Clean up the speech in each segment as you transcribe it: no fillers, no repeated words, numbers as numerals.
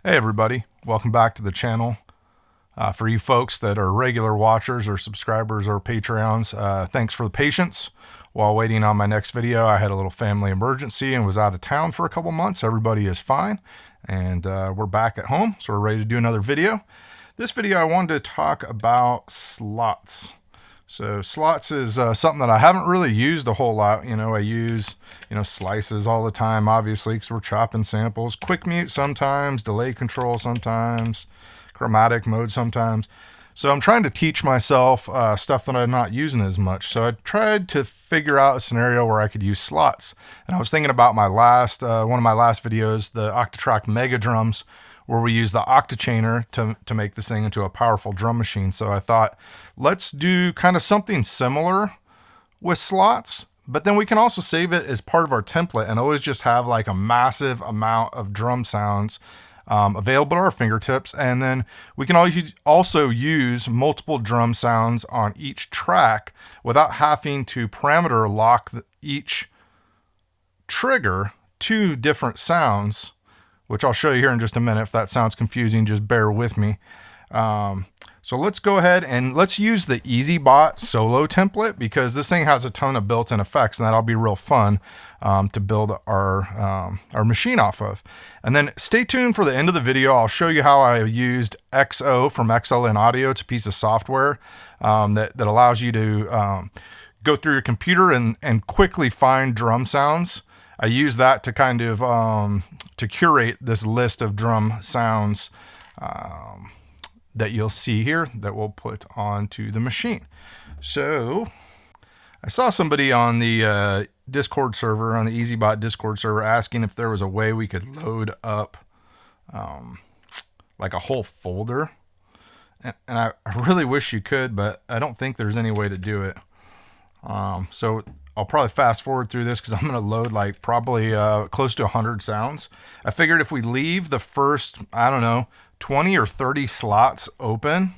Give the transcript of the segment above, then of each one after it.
Hey everybody, welcome back to the channel. For you folks that are regular watchers or subscribers or Patreons, thanks for the patience. While waiting on my next video, I had a little family emergency and was out of town for a couple months. Everybody is fine, and we're back at home, so we're ready to do another video. This video I wanted to talk about slots. So slots is something that I haven't really used a whole lot. I use, slices all the time, obviously, because we're chopping samples. Quick mute sometimes, delay control sometimes, chromatic mode sometimes. So I'm trying to teach myself stuff that I'm not using as much. So I tried to figure out a scenario where I could use slots. And I was thinking about my last, one of my last videos, the Octatrack Mega Drums, where we use the Octachainer to make this thing into a powerful drum machine. So I thought, let's do kind of something similar with slots, but then we can also save it as part of our template and always just have like a massive amount of drum sounds available at our fingertips. And then we can also use multiple drum sounds on each track without having to parameter lock each trigger to different sounds, which I'll show you here in just a minute. If that sounds confusing, just bear with me. So let's go ahead and let's use the EasyBot solo template, because this thing has a ton of built-in effects, and that'll be real fun to build our machine off of. And then stay tuned for the end of the video. I'll show you how I used XO from XLN Audio. It's a piece of software that allows you to go through your computer and quickly find drum sounds. I use that to kind of to curate this list of drum sounds that you'll see here that we'll put onto the machine. So I saw somebody on the Discord server, on the EasyBot Discord server, asking if there was a way we could load up like a whole folder. And I really wish you could, but I don't think there's any way to do it. So I'll probably fast forward through this because I'm going to load like probably close to 100 sounds. I figured if we leave the first, I don't know, 20 or 30 slots open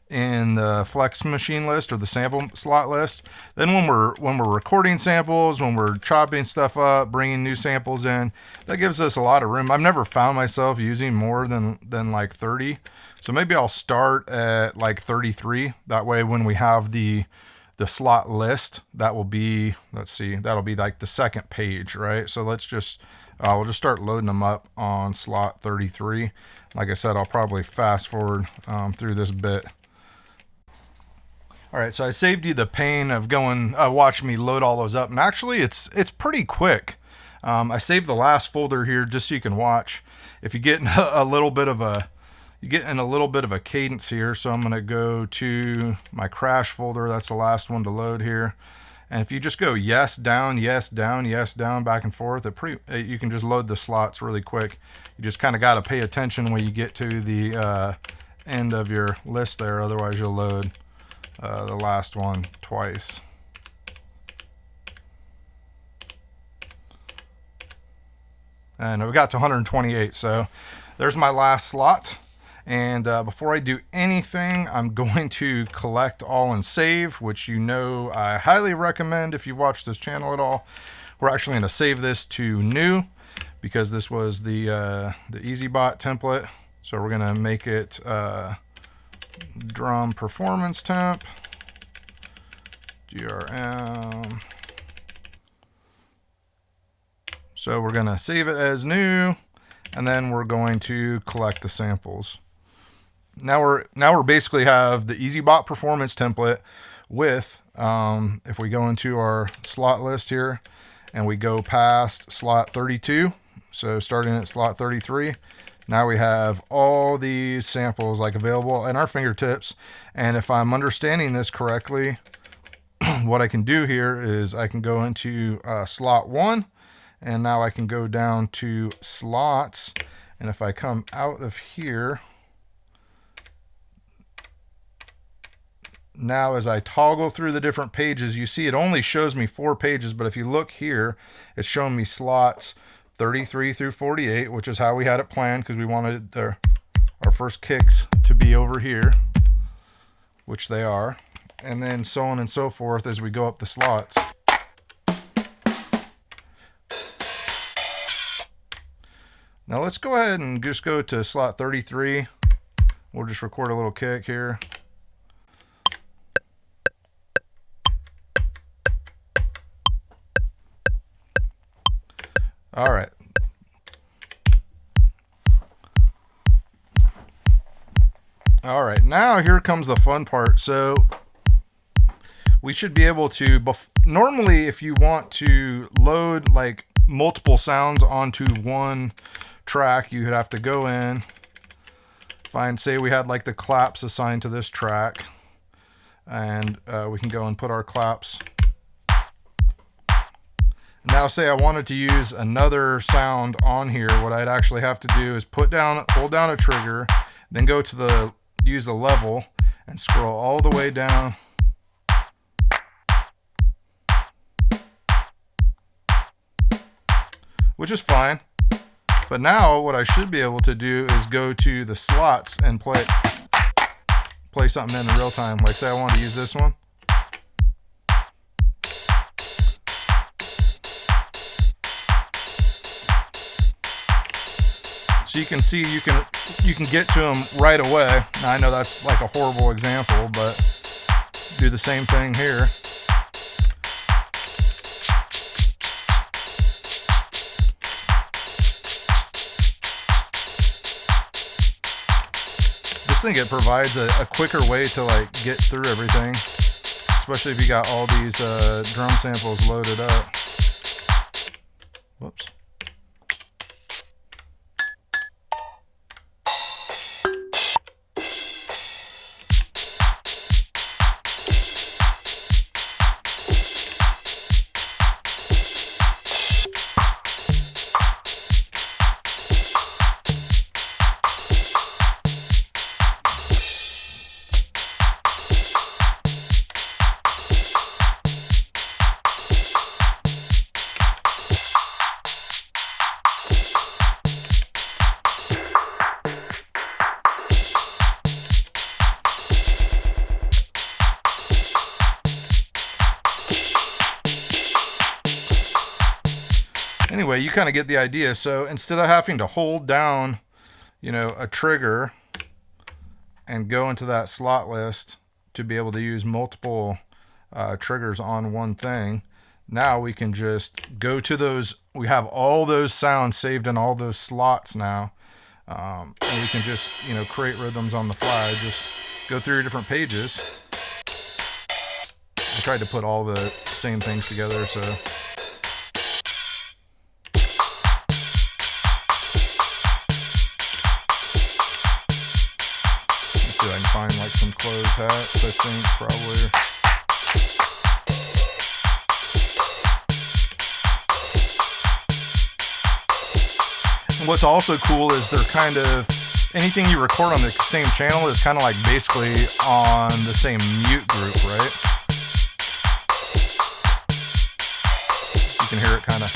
in the flex machine list or the sample slot list, then when we're recording samples, when we're chopping stuff up, bringing new samples in, that gives us a lot of room. I've never found myself using more than like 30. So maybe I'll start at like 33. That way when we have the slot list, that will be, let's see, that'll be like the second page, right? So let's just, we'll just start loading them up on slot 33. Like I said, I'll probably fast forward through this bit. All right, so I saved you the pain of going, watch me load all those up. And actually it's pretty quick. I saved the last folder here just so you can watch. If you get in a little bit of a, cadence here. So I'm going to go to my crash folder. That's the last one to load here. And if you just go yes, down, yes, down, yes, down, back and forth, you can just load the slots really quick. You just kind of got to pay attention when you get to the end of your list there. Otherwise you'll load the last one twice. And we got to 128. So there's my last slot. And before I do anything, I'm going to collect all and save, which I highly recommend if you've watched this channel at all. We're actually going to save this to new because this was the EasyBot template. So we're going to make it drum performance temp, DRM. So we're going to save it as new, and then we're going to collect the samples. Now we're basically have the EasyBot performance template with, if we go into our slot list here and we go past slot 32, so starting at slot 33, now we have all these samples like available at our fingertips. And if I'm understanding this correctly, what I can do here is I can go into slot 1, and now I can go down to slots. And if I come out of here, now as I toggle through the different pages, you see it only shows me 4 pages, but if you look here, it's showing me slots 33 through 48, which is how we had it planned because we wanted our first kicks to be over here, which they are, and then so on and so forth as we go up the slots. Now let's go ahead and just go to slot 33. We'll just record a little kick here. All right. All right, now here comes the fun part. So we should be able to, normally if you want to load like multiple sounds onto one track, you would have to go in, find, say we had like the claps assigned to this track, and we can go and put our claps. Now say I wanted to use another sound on here, what I'd actually have to do is hold down a trigger, then go to use the level and scroll all the way down. Which is fine. But now what I should be able to do is go to the slots and play something in real time. Like say I want to use this one. So you can see you can get to them right away. Now I know that's like a horrible example, but do the same thing here. I think it provides a quicker way to like get through everything, especially if you got all these drum samples loaded up. Whoops. Anyway, you kind of get the idea. So instead of having to hold down, a trigger and go into that slot list to be able to use multiple triggers on one thing, now we can just go to those. We have all those sounds saved in all those slots now. And we can just, create rhythms on the fly. Just go through your different pages. I tried to put all the same things together, so. I can find like some closed hats, I think, probably. And what's also cool is they're kind of, anything you record on the same channel is kind of like basically on the same mute group, right? You can hear it kind of.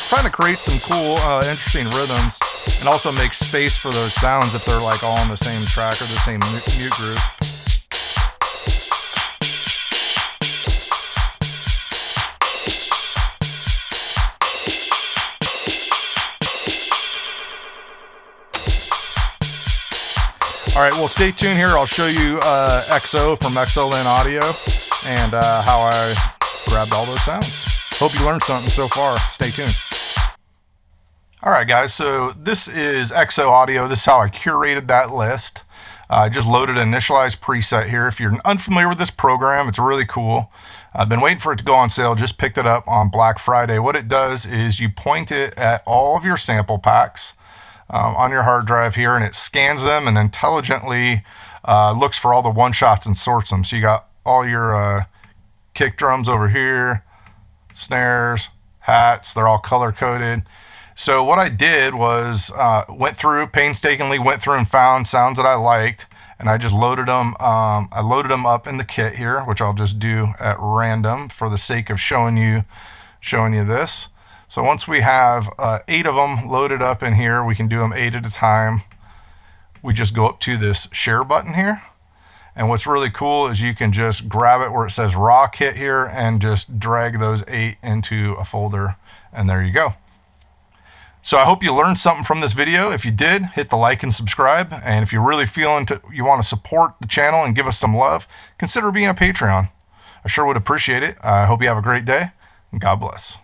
Trying to create some cool, interesting rhythms, and also make space for those sounds if they're like all on the same track or the same mute group. All right, well, stay tuned here. I'll show you XO from XLN Audio and how I grabbed all those sounds. Hope you learned something so far. Stay tuned. All right, guys, so this is XO Audio. This is how I curated that list. I just loaded an initialized preset here. If you're unfamiliar with this program, it's really cool. I've been waiting for it to go on sale. Just picked it up on Black Friday. What it does is you point it at all of your sample packs on your hard drive here, and it scans them and intelligently looks for all the one-shots and sorts them. So you got all your kick drums over here, snares, hats, they're all color-coded. So what I did was painstakingly went through and found sounds that I liked, and I just loaded them. I loaded them up in the kit here, which I'll just do at random for the sake of showing you this. So once we have 8 of them loaded up in here, we can do them 8 at a time. We just go up to this share button here, And what's really cool is you can just grab it where it says raw kit here and just drag those 8 into a folder, and there you go. So I hope you learned something from this video. If you did, hit the like and subscribe. And if you're really feeling you want to support the channel and give us some love, consider being a Patreon. I sure would appreciate it. I hope you have a great day, and God bless.